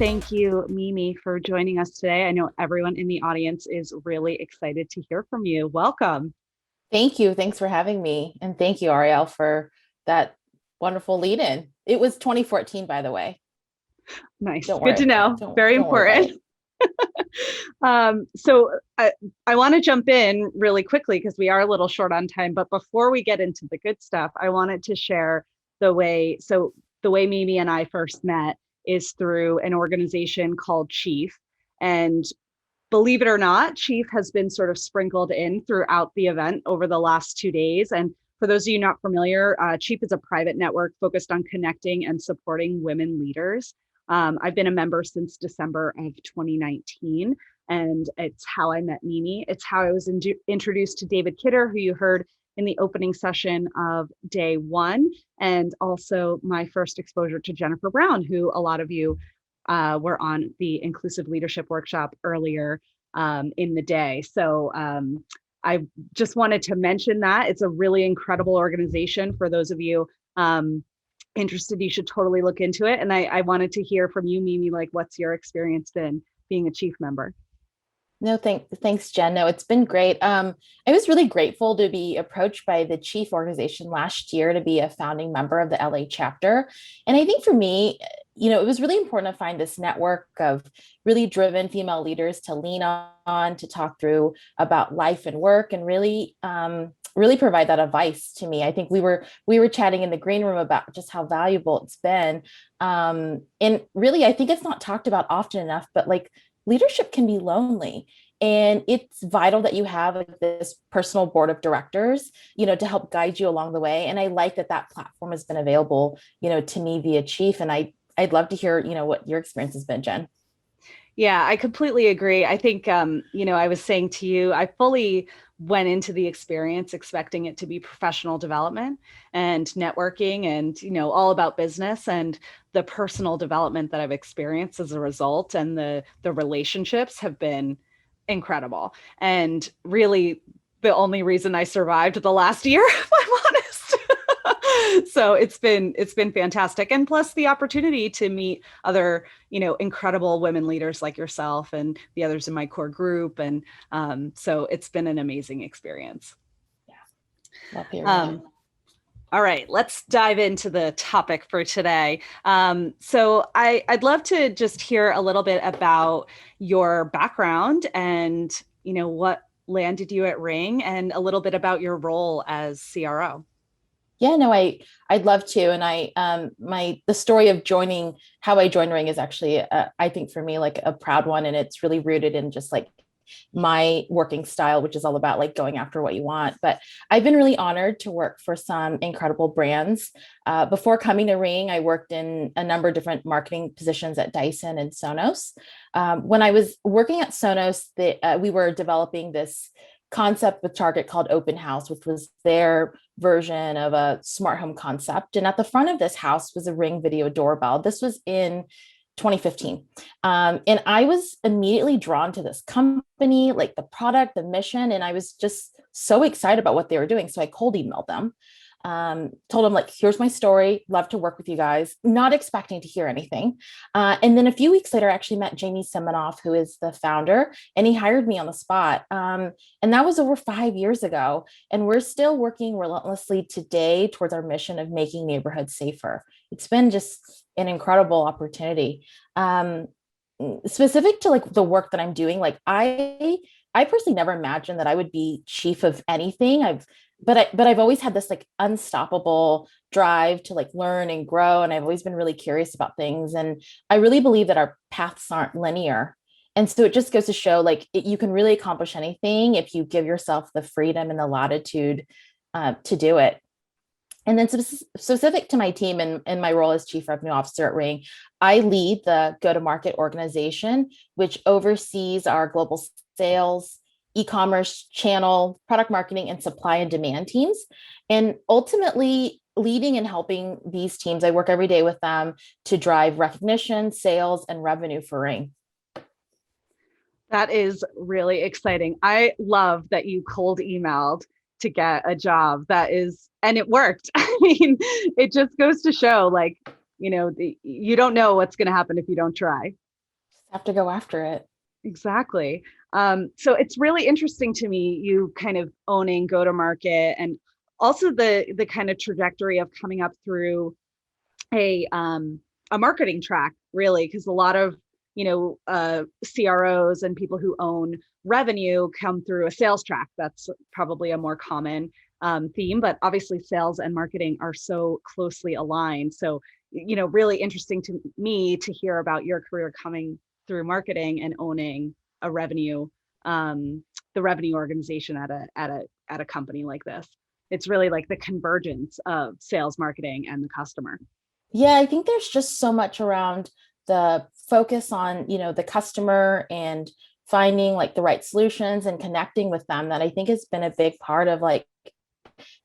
thank you, Mimi, for joining us today. I know everyone in the audience is really excited to hear from you. Welcome. Thank you. Thanks for having me. And thank you, Ariel, for that wonderful lead in. It was 2014, by the way. Nice. Don't Good to worry. know. Very Don't worry about important. it. So I want to jump in really quickly because we are a little short on time. But before we get into the good stuff, I wanted to share the way Mimi and I first met is through an organization called Chief. And believe it or not, Chief has been sort of sprinkled in throughout the event over the last 2 days. And for those of you not familiar, Chief is a private network focused on connecting and supporting women leaders. I've been a member since December of 2019, and it's how I met Mimi. It's how I was introduced to David Kidder, who you heard in the opening session of day one, and also my first exposure to Jennifer Brown, who a lot of you were on the inclusive leadership workshop earlier in the day. So I just wanted to mention that it's a really incredible organization. For those of you interested, you should totally look into it. And I wanted to hear from you, Mimi, like what's your experience been being a chief member? No, thanks, Jen. No, it's been great. I was really grateful to be approached by the Chief organization last year to be a founding member of the LA chapter. And I think for me, it was really important to find this network of really driven female leaders to lean on, to talk through about life and work, and really provide that advice to me. I think we were chatting in the green room about just how valuable it's been. And really, I think it's not talked about often enough, but like leadership can be lonely, and it's vital that you have like this personal board of directors to help guide you along the way. And I like that platform has been available to me via Chief. And I'd love to hear what your experience has been, Jen. Yeah, I completely agree. I think, I was saying to you, I fully went into the experience expecting it to be professional development and networking and, all about business, and the personal development that I've experienced as a result and the relationships have been incredible. And really the only reason I survived the last year, if I'm honest. So it's been fantastic, and plus the opportunity to meet other incredible women leaders like yourself and the others in my core group, and so it's been an amazing experience. Yeah, love hearing it. um, all right, let's dive into the topic for today. I'd love to just hear a little bit about your background and what landed you at Ring, and a little bit about your role as CRO. Yeah, no, I'd love to. And the story of joining, how I joined Ring is actually, I think for me, like a proud one. And it's really rooted in just like my working style, which is all about like going after what you want. But I've been really honored to work for some incredible brands. Before coming to Ring, I worked in a number of different marketing positions at Dyson and Sonos. When I was working at Sonos, we were developing this concept with Target called Open House, which was their version of a smart home concept. And at the front of this house was a Ring video doorbell. This was in 2015. And I was immediately drawn to this company, like the product, the mission, and I was just so excited about what they were doing. So I cold emailed them, told them like, here's my story, love to work with you guys, not expecting to hear anything. And then a few weeks later, I actually met Jamie Siminoff, who is the founder, and he hired me on the spot. And that was over 5 years ago. And we're still working relentlessly today towards our mission of making neighborhoods safer. It's been just an incredible opportunity. Specific to like the work that I'm doing, like I personally never imagined that I would be chief of anything. I've always had this like unstoppable drive to like learn and grow, and I've always been really curious about things. And I really believe that our paths aren't linear. And so it just goes to show like you can really accomplish anything if you give yourself the freedom and the latitude to do it. And then specific to my team and my role as Chief Revenue Officer at Ring, I lead the go-to-market organization, which oversees our global sales, e-commerce channel, product marketing, and supply and demand teams. And ultimately, leading and helping these teams, I work every day with them to drive recognition, sales, and revenue for Ring. That is really exciting. I love that you cold emailed to get a job. And it worked. I mean, it just goes to show like, you don't know what's going to happen if you don't try. Have to go after it. Exactly. So it's really interesting to me, you kind of owning go to market, and also the kind of trajectory of coming up through a marketing track, really, because a lot of CROs and people who own revenue come through a sales track. That's probably a more common theme, but obviously sales and marketing are so closely aligned. So really interesting to me to hear about your career coming through marketing and owning a revenue um, the revenue organization at a company like this. It's really like the convergence of sales, marketing, and the customer. Yeah, I think there's just so much around the focus on, the customer and finding like the right solutions and connecting with them that I think has been a big part of like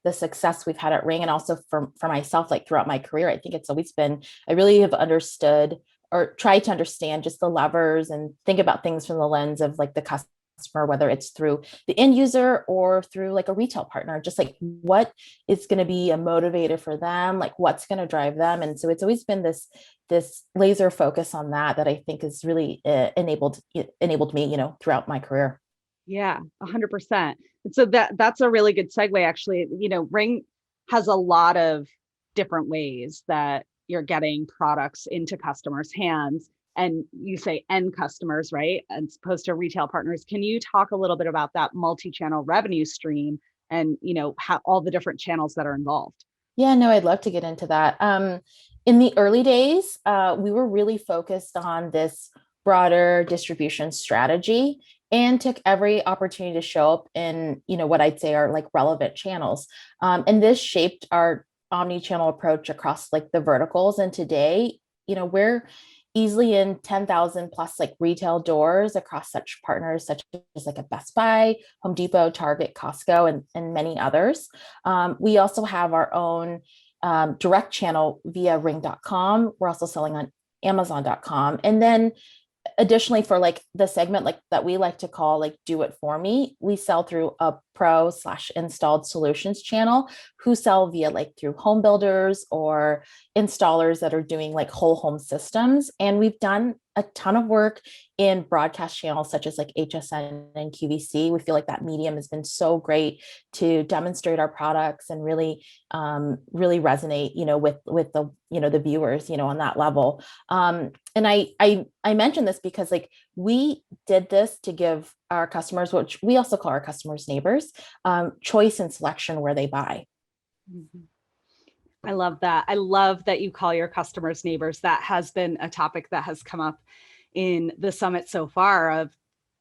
the success we've had at Ring, and also for myself, like throughout my career. I think it's always been, I really have understood or tried to understand just the levers and think about things from the lens of like the customer, whether it's through the end user or through like a retail partner, just like what is going to be a motivator for them, like what's going to drive them. And so it's always been this laser focus on that I think has really enabled me, throughout my career. Yeah, 100%. And so that's a really good segue, actually. Ring has a lot of different ways that you're getting products into customers' hands. And you say end customers, right? As opposed to retail partners. Can you talk a little bit about that multi-channel revenue stream and how all the different channels that are involved? Yeah, no, I'd love to get into that. In the early days, we were really focused on this broader distribution strategy and took every opportunity to show up in, what I'd say are like relevant channels. And this shaped our omni-channel approach across like the verticals. And today, we're easily in 10,000 plus like retail doors across such partners such as like a Best Buy, Home Depot, Target, Costco, and many others. We also have our own direct channel via ring.com. We're also selling on amazon.com. And then additionally, for like the segment like that we like to call like do it for me, we sell through a pro/installed solutions channel who sell via like through home builders or installers that are doing like whole home systems. And we've done a ton of work in broadcast channels such as like HSN and QVC. We feel like that medium has been so great to demonstrate our products and really resonate, with the viewers, on that level. And I mentioned this because like we did this to give our customers, which we also call our customers neighbors, choice and selection where they buy. Mhm. I love that. I love that you call your customers neighbors. That has been a topic that has come up in the summit so far, of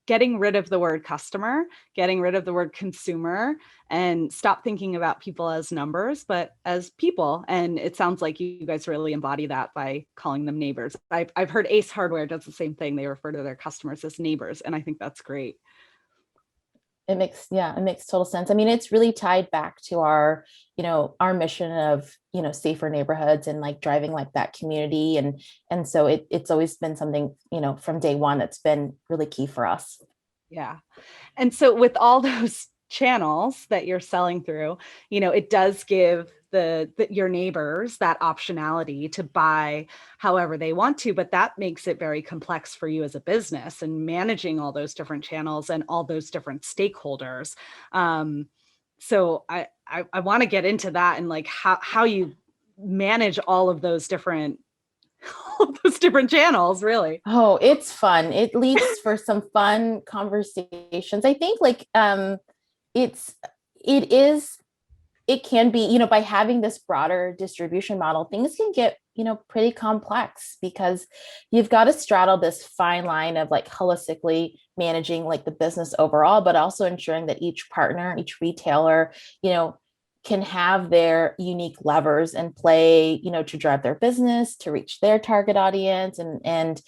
getting rid of the word customer, getting rid of the word consumer, and stop thinking about people as numbers, but as people. And it sounds like you guys really embody that by calling them neighbors. I've heard Ace Hardware does the same thing. They refer to their customers as neighbors. And I think that's great. It makes total sense. I mean, it's really tied back to our mission of, safer neighborhoods and like driving like that community. And so it's always been something, from day one that's been really key for us. Yeah. And so with all those channels that you're selling through, it does give your neighbors that optionality to buy however they want to, but that makes it very complex for you as a business and managing all those different channels and all those different stakeholders. So I want to get into that and like how you manage all of those different all those different channels, really. Oh, it's fun. It leads for some fun conversations. I think like it's it is it can be, by having this broader distribution model, things can get, pretty complex because you've got to straddle this fine line of like holistically managing like the business overall, but also ensuring that each partner, each retailer, you know, can have their unique levers and play, to drive their business, to reach their target audience. And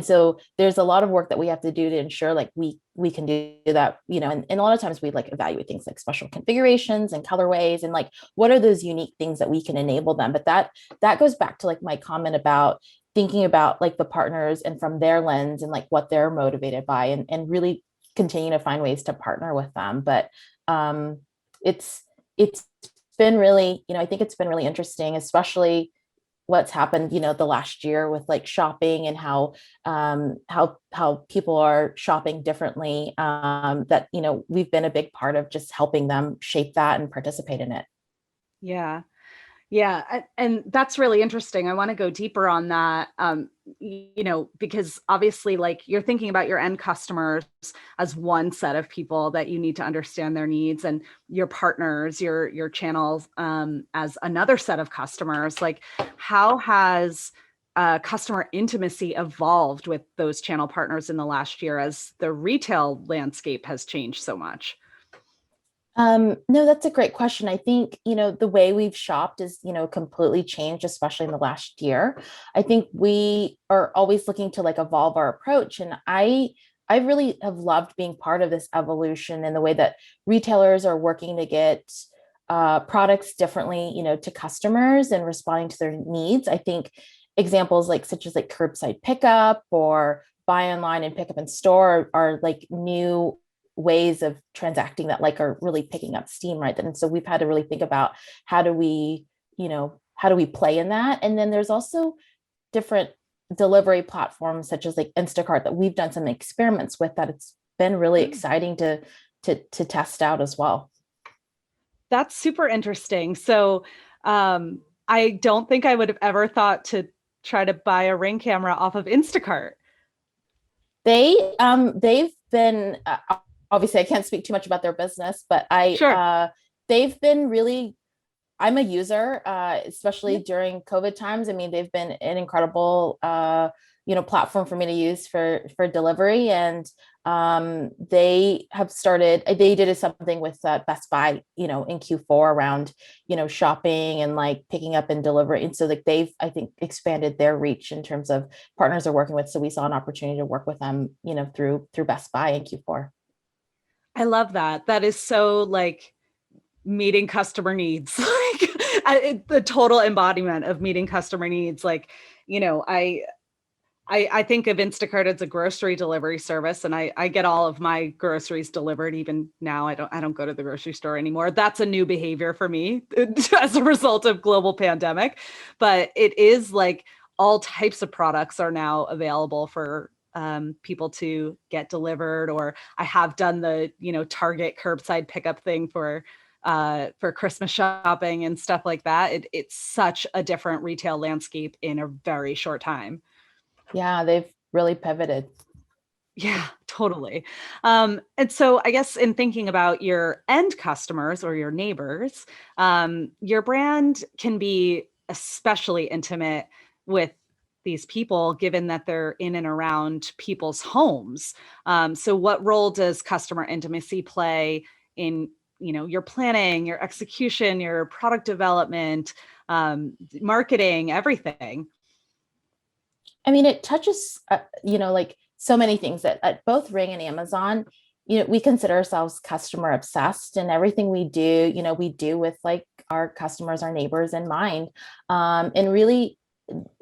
so there's a lot of work that we have to do to ensure like we can do that, and a lot of times we like evaluate things like special configurations and colorways and like what are those unique things that we can enable them. But that goes back to like my comment about thinking about like the partners and from their lens and like what they're motivated by, and really continue to find ways to partner with them. But it's it's been really, I think it's been really interesting, especially what's happened, the last year with like shopping and how people are shopping differently. That we've been a big part of just helping them shape that and participate in it. Yeah. Yeah, and that's really interesting. I want to go deeper on that, because obviously, like you're thinking about your end customers as one set of people that you need to understand their needs, and your partners, your channels, as another set of customers. Like, how has customer intimacy evolved with those channel partners in the last year as the retail landscape has changed so much? No, that's a great question. I think, the way we've shopped is, completely changed, especially in the last year. I think we are always looking to like evolve our approach. And I really have loved being part of this evolution in the way that retailers are working to get products differently, to customers and responding to their needs. I think examples like such as like curbside pickup or buy online and pick up in store are like new ways of transacting that like are really picking up steam, right? And so we've had to really think about how do we, how do we play in that? And then there's also different delivery platforms such as like Instacart that we've done some experiments with that it's been really exciting to test out as well. That's super interesting. So, I don't think I would have ever thought to try to buy a Ring camera off of Instacart. They've been obviously I can't speak too much about their business, but Sure. they've been really, I'm a user, especially Yeah. during COVID times. I mean, they've been an incredible, platform for me to use for delivery. And they did something with Best Buy, in Q4 around, shopping and like picking up and delivery. And so like they've, I think, expanded their reach in terms of partners they're working with. So we saw an opportunity to work with them, through Best Buy in Q4. I love that. That is so like meeting customer needs, like the total embodiment of meeting customer needs. Like, you know, I think of Instacart as a grocery delivery service, and I get all of my groceries delivered. Even now, I don't go to the grocery store anymore. That's a new behavior for me as a result of global pandemic. But it is like all types of products are now available for people to get delivered. Or I have done the Target curbside pickup thing for Christmas shopping and stuff like that. It's such a different retail landscape in a very short time. Yeah, they've really pivoted. Yeah, totally. And so I guess in thinking about your end customers or your neighbors, your brand can be especially intimate with these people, given that they're in and around people's homes. So what role does customer intimacy play in, your planning, your execution, your product development, marketing, everything? I mean, it touches, like so many things that at both Ring and Amazon, we consider ourselves customer obsessed, and everything we do, we do with like our customers, our neighbors in mind, and really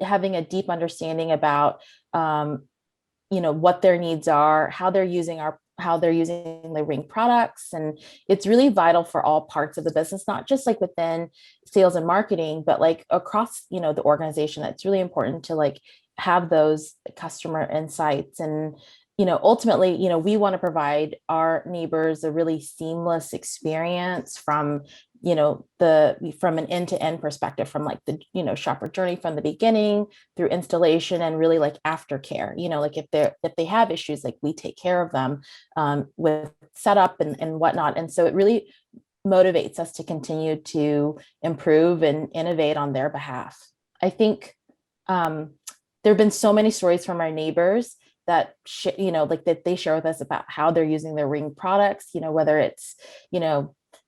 having a deep understanding about, what their needs are, how they're using the Ring products. And it's really vital for all parts of the business, not just like within sales and marketing, but like across, the organization. It's really important to like have those customer insights. And ultimately, we want to provide our neighbors a really seamless experience from, from an end-to-end perspective, from like the, shopper journey from the beginning through installation and really like aftercare. Like if they have issues, like we take care of them, with setup and whatnot. And so it really motivates us to continue to improve and innovate on their behalf. I think there have been so many stories from our neighbors that like that they share with us about how they're using their Ring products, whether it's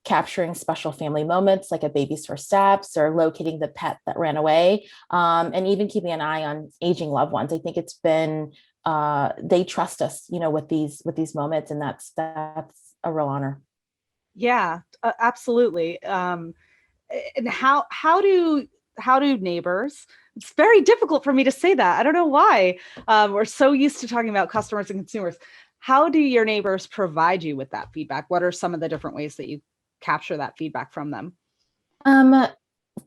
capturing special family moments like a baby's first steps or locating the pet that ran away, and even keeping an eye on aging loved ones. I think it's been they trust us, with these moments, and that's a real honor. Yeah, absolutely. And how do neighbors? It's very difficult for me to say that. I don't know why. We're so used to talking about customers and consumers. How do your neighbors provide you with that feedback? What are some of the different ways that you capture that feedback from them? Um,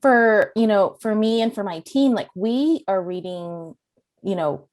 for, for me and for my team, like we are reading,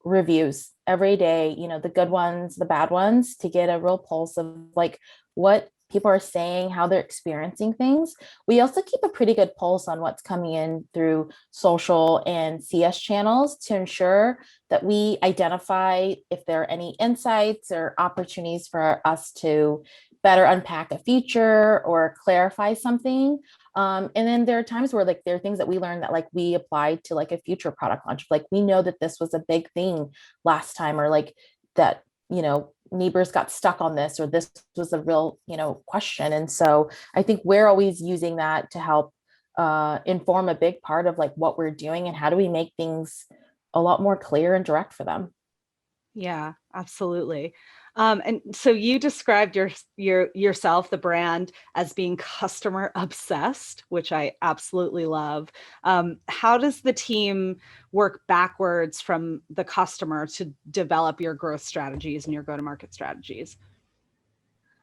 reviews every day, the good ones, the bad ones, to get a real pulse of like what people are saying, how they're experiencing things. We also keep a pretty good pulse on what's coming in through social and CS channels to ensure that we identify if there are any insights or opportunities for us to better unpack a feature or clarify something. And then there are times where like there are things that we learn that like we applied to like a future product launch. Like we know that this was a big thing last time, or like that, neighbors got stuck on this, or this was a real, question. And so I think we're always using that to help inform a big part of like what we're doing and how do we make things a lot more clear and direct for them. Yeah, absolutely. And so you described yourself, the brand, as being customer obsessed, which I absolutely love. How does the team work backwards from the customer to develop your growth strategies and your go-to-market strategies?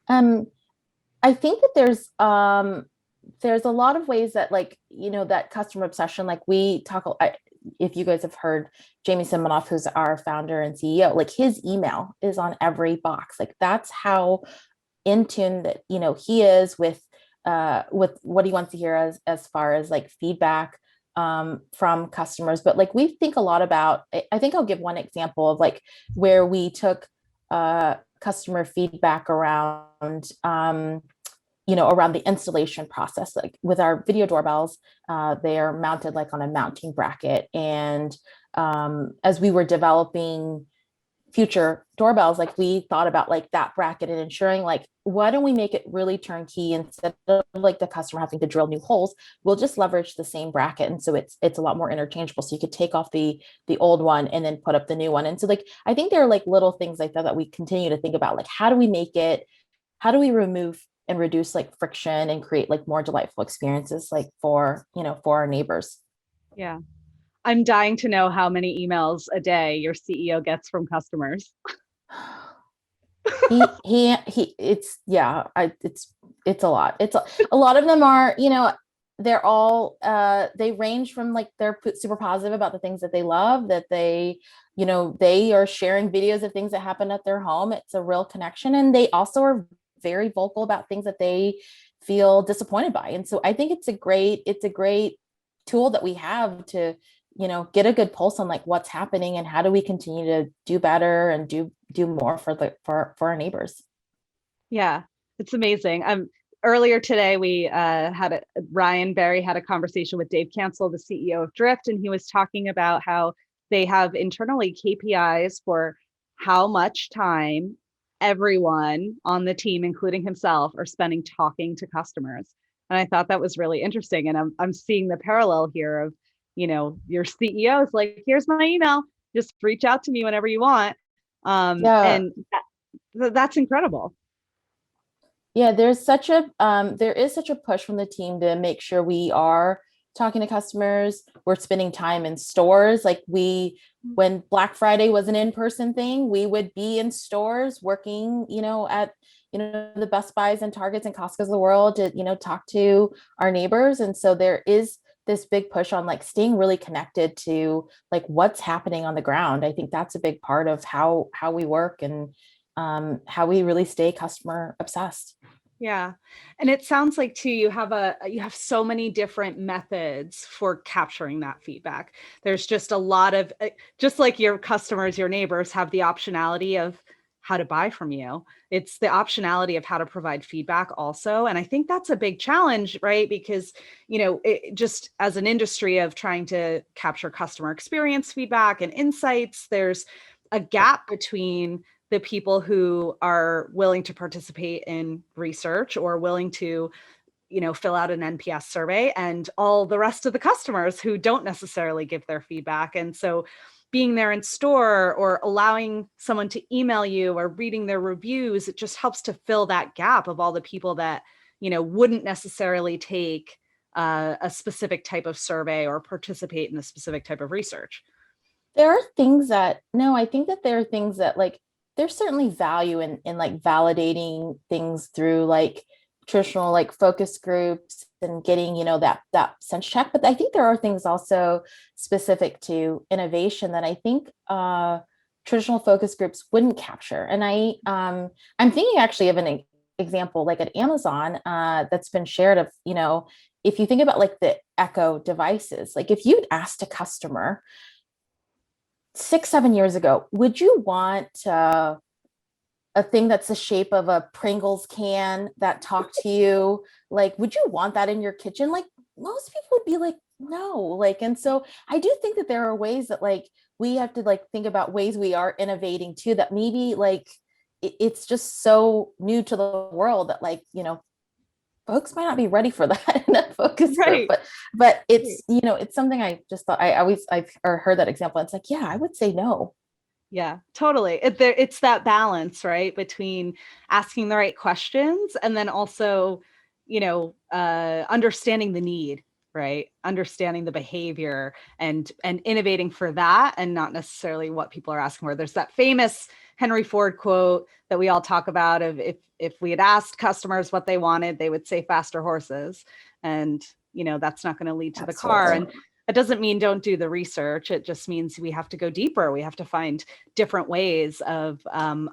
Um, I think that there's a lot of ways that like, that customer obsession, like we talk, if you guys have heard Jamie Siminoff, who's our founder and CEO, like his email is on every box. Like that's how in tune that, he is with what he wants to hear as far as like feedback from customers. But like we think a lot about, I think I'll give one example of like where we took customer feedback around around the installation process. Like with our video doorbells, they are mounted like on a mounting bracket. And as we were developing future doorbells, like we thought about like that bracket and ensuring like, why don't we make it really turnkey instead of like the customer having to drill new holes? We'll just leverage the same bracket. And so it's a lot more interchangeable. So you could take off the old one and then put up the new one. And so like, I think there are like little things like that we continue to think about, like, how do we remove and reduce like friction and create like more delightful experiences like for our neighbors. Yeah. I'm dying to know how many emails a day your CEO gets from customers. It's yeah, it's a lot. A lot of them are, they're all they range from like they're super positive about the things that they love, that they are sharing videos of things that happen at their home. It's a real connection, and they also are very vocal about things that they feel disappointed by. And so I think it's a great tool that we have to get a good pulse on like what's happening and how do we continue to do better and do more for our neighbors. Yeah, it's amazing. Earlier today we Ryan Barry had a conversation with Dave Cancel, the CEO of Drift, and he was talking about how they have internally KPIs for how much time everyone on the team, including himself, are spending talking to customers. And I thought that was really interesting. And I'm seeing the parallel here of, your CEO is like, here's my email, just reach out to me whenever you want. Yeah. And that's incredible. Yeah, there is such a push from the team to make sure we are talking to customers. We're spending time in stores. Like when Black Friday was an in-person thing, we would be in stores working, at the Best Buys and Targets and Costco's of the world to, talk to our neighbors. And so there is this big push on like staying really connected to like what's happening on the ground. I think that's a big part of how we work and how we really stay customer obsessed. Yeah. And it sounds like too, you have so many different methods for capturing that feedback. There's just a lot of just like your customers, your neighbors have the optionality of how to buy from you. It's the optionality of how to provide feedback also. And I think that's a big challenge, right? Because, just as an industry of trying to capture customer experience feedback and insights, there's a gap between the people who are willing to participate in research or willing to fill out an NPS survey, and all the rest of the customers who don't necessarily give their feedback. And so being there in store or allowing someone to email you or reading their reviews, it just helps to fill that gap of all the people that wouldn't necessarily take a specific type of survey or participate in a specific type of research. There are things that no, I think that there are things that like there's certainly value in like validating things through like traditional like focus groups and getting, that sense check. But I think there are things also specific to innovation that I think traditional focus groups wouldn't capture. And I'm thinking actually of an example like at Amazon that's been shared of, if you think about like the Echo devices, like if you'd asked a customer 6, 7 years ago, would you want a thing that's the shape of a Pringles can that talk to you? Like, would you want that in your kitchen? Like, most people would be like, no. Like, and so I do think that there are ways that like we have to like think about ways we are innovating too, that maybe like it's just so new to the world that like, folks might not be ready for that in a focus group, Right. but it's, it's something I just thought I've heard that example. It's like, yeah, I would say no. Yeah, totally. It's that balance, right, between asking the right questions and then also, understanding the need, right? Understanding the behavior and innovating for that and not necessarily what people are asking for. There's that famous Henry Ford quote that we all talk about of if we had asked customers what they wanted, they would say faster horses. And, that's not going to lead to the car. Absolutely. And that doesn't mean don't do the research. It just means we have to go deeper. We have to find different ways of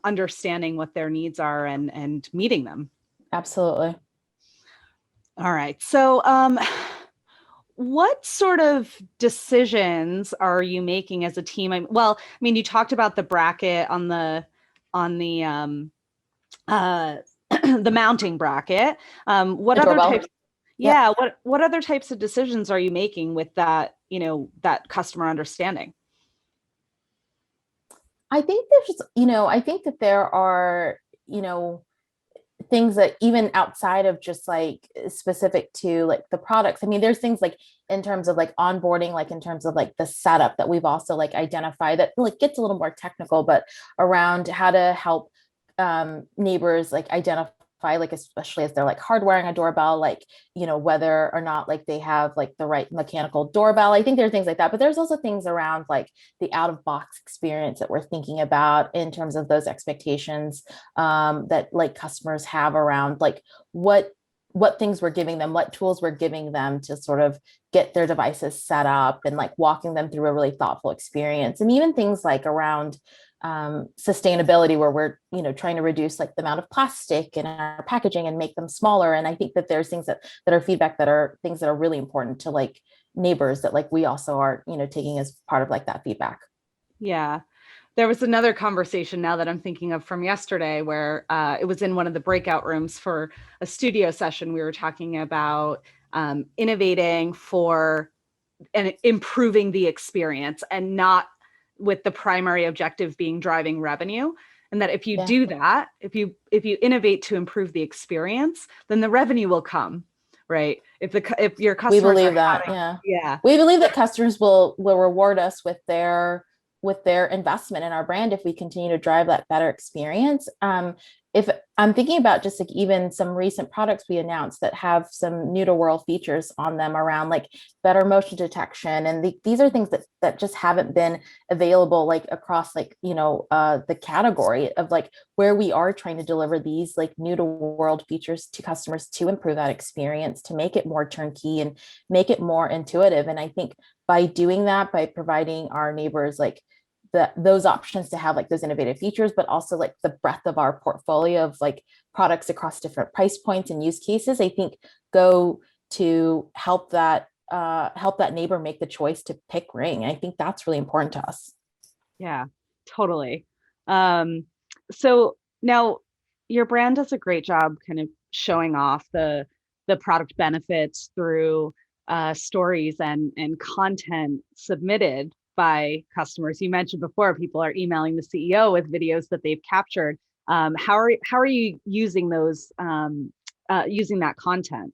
understanding what their needs are and meeting them. Absolutely. All right. So, what sort of decisions are you making as a team? Well, I mean, you talked about the bracket on the uh, the mounting bracket. What The other doorbell. types? Yep. Yeah. What other types of decisions are you making with that? That customer understanding. I think that there are, you know, things that even outside of just like specific to like the products. I mean, there's things like in terms of like onboarding, like in terms of like the setup that we've also like identified that like gets a little more technical, but around how to help neighbors like identify, like especially as they're like hardwiring a doorbell, like whether or not like they have like the right mechanical doorbell. I think there are things like that, but there's also things around like the out of box experience that we're thinking about in terms of those expectations that like customers have around like what things we're giving them, what tools we're giving them to sort of get their devices set up and like walking them through a really thoughtful experience. And even things like around sustainability, where we're trying to reduce like the amount of plastic in our packaging and make them smaller. And I think that there's things that are feedback that are things that are really important to like neighbors that like we also are taking as part of like that feedback. Yeah. There was another conversation now that I'm thinking of from yesterday where it was in one of the breakout rooms for a studio session. We were talking about innovating for and improving the experience and not with the primary objective being driving revenue. And that if you Yeah, do that, if you innovate to improve the experience, then the revenue will come, right? If your we customers are believe that. having, Yeah, yeah, we believe that customers will reward us with their investment in our brand if we continue to drive that better experience. If I'm thinking about just like even some recent products we announced that have some new to world features on them around like better motion detection, and these are things that just haven't been available like across like the category of like where we are trying to deliver these like new to world features to customers to improve that experience, to make it more turnkey and make it more intuitive. And I think by doing that, by providing our neighbors like those options to have like those innovative features, but also like the breadth of our portfolio of like products across different price points and use cases, I think go to help that neighbor make the choice to pick Ring. I think that's really important to us. yeah, totally. Um, so now your brand does a great job kind of showing off the product benefits through stories and content submitted by customers. You mentioned before people are emailing the CEO with videos that they've captured. How are you using those using that content?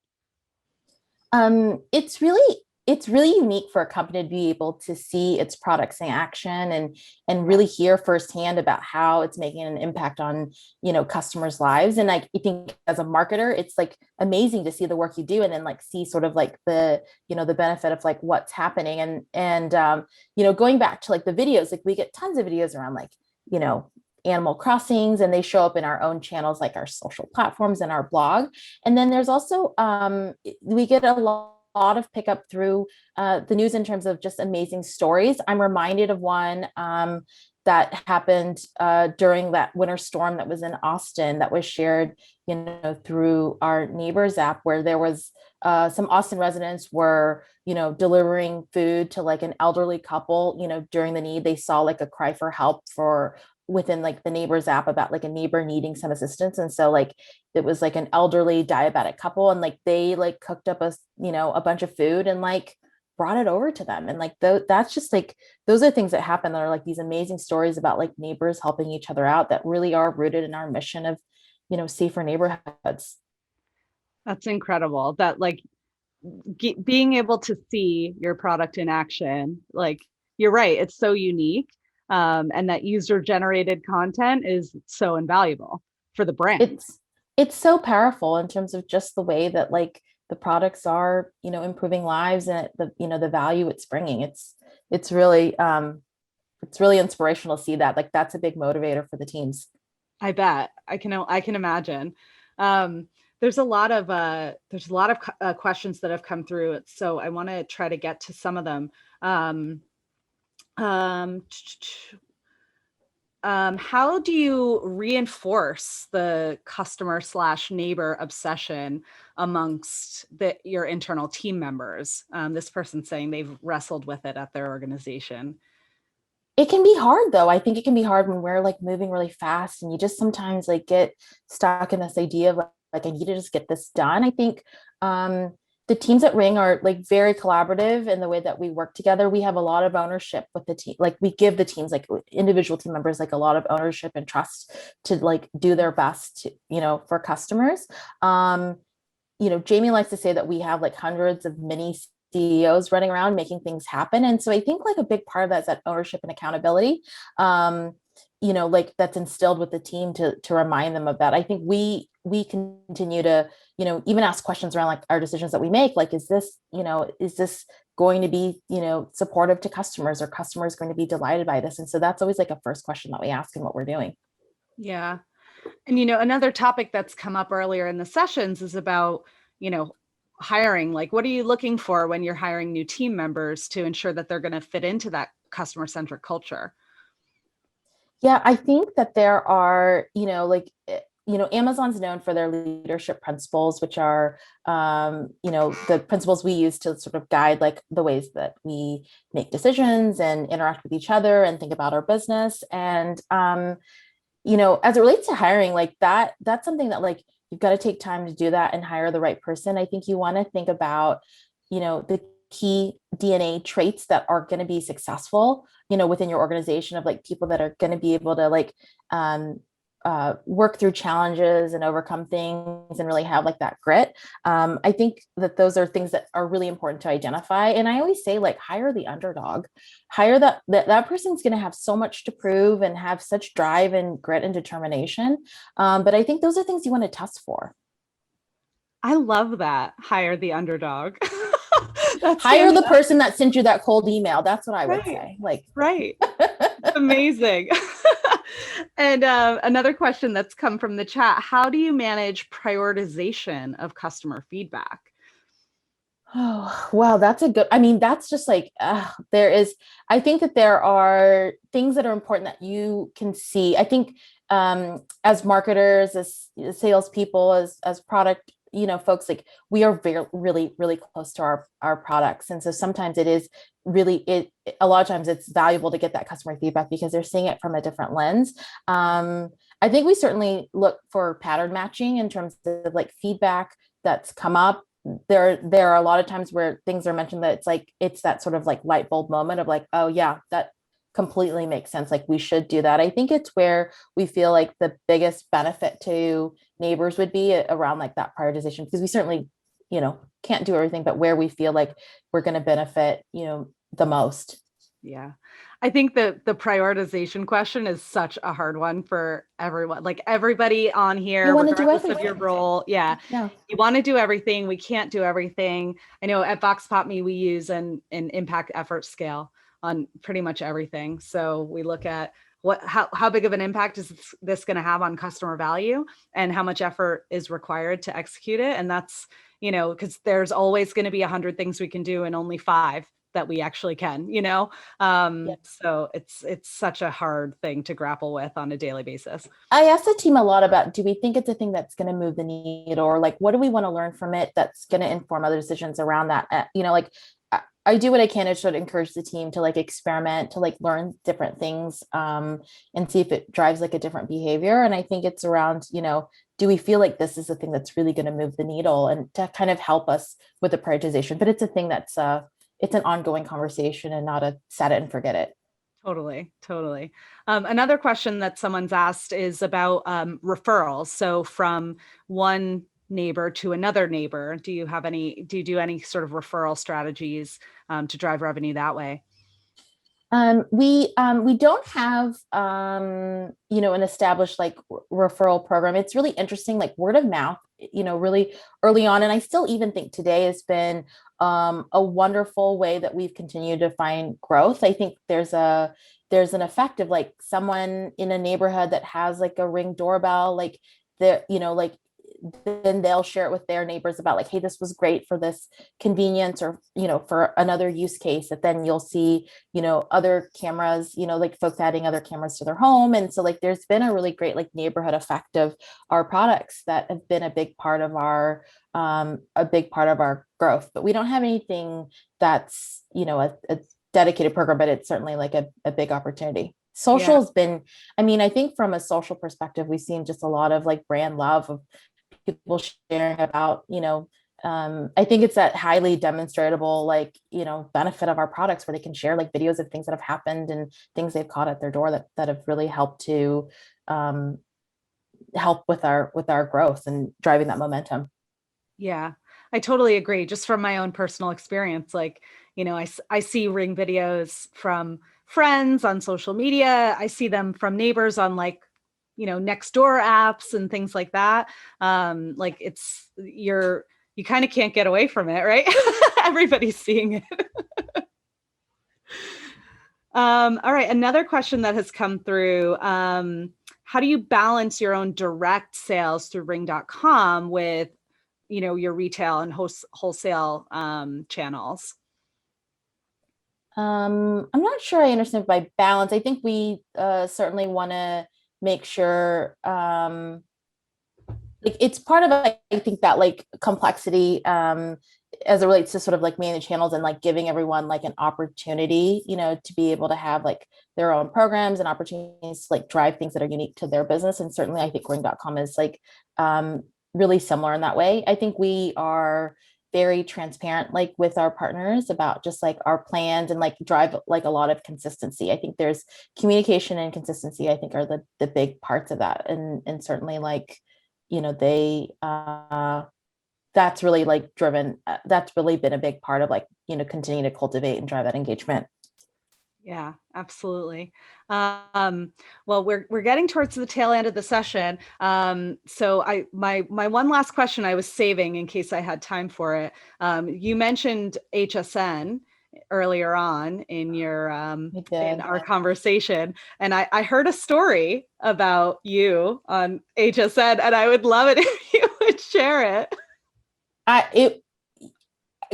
It's really unique for a company to be able to see its products in action and Yeah. really hear firsthand about how it's making an impact on customers' lives. And I think as a marketer, it's like amazing to see the work you do and then like see sort of like the benefit of like what's happening. And going back to like the videos, like we get tons of videos around like you know animal crossings, and they show up in our own channels like our social platforms and our blog. And then there's also we get a lot of pickup through the news in terms of just amazing stories. I'm reminded of one that happened during that winter storm that was in Austin that was shared, through our neighbors app, where there was some Austin residents were, delivering food to like an elderly couple, during the need. They saw like a cry for help for within like the neighbors app about like a neighbor needing some assistance. And so like it was like an elderly diabetic couple, and like they like cooked up a bunch of food and like brought it over to them. And like that's just like those are things that happen that are like these amazing stories about like neighbors helping each other out that really are rooted in our mission of safer neighborhoods. That's incredible. That like being able to see your product in action, like you're right, it's so unique. And that user generated content is so invaluable for the brand. It's so powerful in terms of just the way that like the products are, improving lives, and the value it's bringing. It's really inspirational to see that. Like that's a big motivator for the teams. I bet I can imagine. Um, there's a lot of questions that have come through, so I want to try to get to some of them. Um, um, how do you reinforce the customer slash neighbor obsession amongst your internal team members? This person saying they've wrestled with it at their organization. It can be hard though. I think it can be hard when we're like moving really fast and you just sometimes like get stuck in this idea of like I need to just get this done. I think the teams at Ring are like very collaborative in the way that we work together. We have a lot of ownership with the team. Like we give the teams, like individual team members, like a lot of ownership and trust to like do their best to, for customers. Jamie likes to say that we have like hundreds of mini CEOs running around making things happen. And so I think like a big part of that is that ownership and accountability. Like that's instilled with the team to remind them of that. I think we continue to, even ask questions around like our decisions that we make. Like, is this going to be, supportive to customers, or customers going to be delighted by this? And so that's always like a first question that we ask in what we're doing. Yeah. And another topic that's come up earlier in the sessions is about, you know, hiring. Like, what are you looking for when you're hiring new team members to ensure that they're going to fit into that customer centric culture? Yeah, I think that there are, Amazon's known for their leadership principles, which are, the principles we use to sort of guide like the ways that we make decisions and interact with each other and think about our business. And, as it relates to hiring, like that's something that like you've got to take time to do that and hire the right person. I think you want to think about, the key DNA traits that are going to be successful, within your organization, of like people that are going to be able to like work through challenges and overcome things and really have like that grit. I think that those are things that are really important to identify. And I always say like hire the underdog, hire that person's going to have so much to prove and have such drive and grit and determination. But I think those are things you want to test for. I love that. Hire the underdog. That Hire stands the out. person that sent you that cold email. That's what I would Right. say. Like, Right. Amazing. And another question that's come from the chat: how do you manage prioritization of customer feedback? oh, well, that's a good, I mean, that's just like, I think that there are things that are important that you can see. I think as marketers, as salespeople, as product, folks, like we are very, really, really close to our products. And so sometimes it is really, a lot of times it's valuable to get that customer feedback because they're seeing it from a different lens. I think we certainly look for pattern matching in terms of like feedback that's come up. There are a lot of times where things are mentioned that it's that sort of like light bulb moment of like, oh yeah, that completely makes sense, like we should do that. I think it's where we feel like the biggest benefit to neighbors would be around like that prioritization, because we certainly can't do everything, but where we feel like we're going to benefit the most. Yeah. I think the prioritization question is such a hard one for everyone. Like everybody on You here, want to do regardless of your everything. role. Yeah. Yeah. You want to do everything. We can't do everything. I know at Vox Pop Me, we use an impact effort scale on pretty much everything. So we look at how big of an impact is this going to have on customer value, and how much effort is required to execute it. And that's, because there's always going to be 100 things we can do and only 5 that we actually can, so it's such a hard thing to grapple with on a daily basis. I asked the team a lot about, do we think it's a thing that's going to move the needle, or like, what do we want to learn from it that's going to inform other decisions around that? Like I do what I can to sort of encourage the team to like experiment, to like learn different things, and see if it drives like a different behavior. And I think it's around, do we feel like this is the thing that's really going to move the needle, and to kind of help us with the prioritization. But it's a thing that's it's an ongoing conversation and not a set it and forget it. Totally, totally. Another question that someone's asked is about referrals. So from one neighbor to another neighbor, do you do any sort of referral strategies to drive revenue that way? We don't have an established like referral program. It's really interesting, like word of mouth, really early on, and I still even think today has been a wonderful way that we've continued to find growth. I think there's an effect of like someone in a neighborhood that has like a Ring doorbell, like like then they'll share it with their neighbors about like, hey, this was great for this convenience, or for another use case, that then you'll see other cameras, like folks adding other cameras to their home. And so like there's been a really great like neighborhood effect of our products that have been a big part of our growth. But we don't have anything that's a dedicated program, but it's certainly like a big opportunity. Social has been, I think from a social perspective, we've seen just a lot of like brand love of people sharing about, I think it's that highly demonstrable, like, benefit of our products, where they can share like videos of things that have happened and things they've caught at their door that have really helped to help with our growth and driving that momentum. Yeah, I totally agree. Just from my own personal experience, like, I see Ring videos from friends on social media. I see them from neighbors on like, next door apps and things like that. Like you kind of can't get away from it, right? Everybody's seeing it. All right. Another question that has come through. How do you balance your own direct sales through ring.com with, your retail and wholesale channels? I'm not sure I understand by balance. I think we certainly want to make sure like it's part of I think that like complexity as it relates to sort of like managed channels, and like giving everyone like an opportunity, to be able to have like their own programs and opportunities to like drive things that are unique to their business. And certainly I think ring.com is like really similar in that way. I think we are very transparent like with our partners about just like our plans, and like drive like a lot of consistency. I think there's communication and consistency, I think, are the big parts of that. And certainly like they that's really like driven that's really been a big part of like continuing to cultivate and drive that engagement. Yeah, absolutely. Well, we're getting towards the tail end of the session. So my one last question I was saving in case I had time for it. You mentioned HSN earlier on in your in our conversation, and I heard a story about you on HSN, and I would love it if you would share it.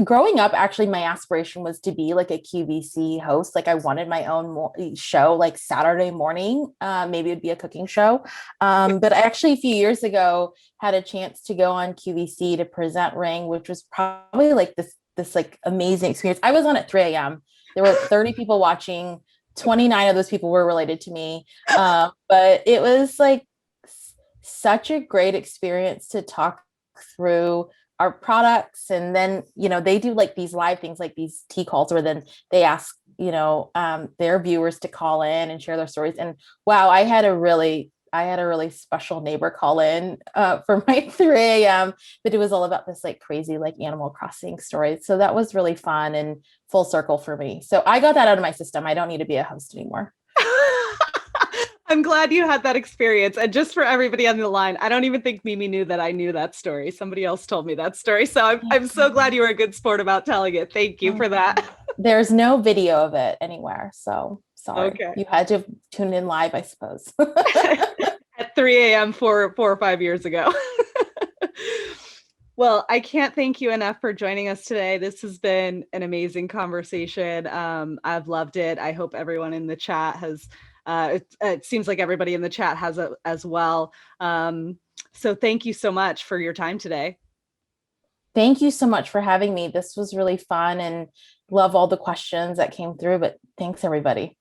Growing up, actually, my aspiration was to be like a QVC host. Like I wanted my own show, like Saturday morning. Maybe it'd be a cooking show. But I actually, a few years ago, had a chance to go on QVC to present Ring, which was probably like this like amazing experience. I was on at 3 a.m. There were 30 people watching. 29 of those people were related to me. But it was like such a great experience to talk through our products. And then they do like these live things, like these tea calls, where then they ask their viewers to call in and share their stories. And wow, I had a really special neighbor call in for my 3 a.m. but it was all about this like crazy like Animal Crossing story. So that was really fun and full circle for me. So I got that out of my system. I don't need to be a host anymore. I'm glad you had that experience. And just for everybody on the line, I don't even think Mimi knew that I knew that story. Somebody else told me that story. So I'm so glad you were a good sport about telling it. Thank you for that. there's no video of it anywhere. So sorry. Okay. You had to tune in live, I suppose. At 3 a.m. 4 or 5 years ago. Well, I can't thank you enough for joining us today. This has been an amazing conversation. I've loved it. I hope everyone in the chat has, it seems like everybody in the chat has it as well. So thank you so much for your time today. Thank you so much for having me. This was really fun and love all the questions that came through, but thanks everybody.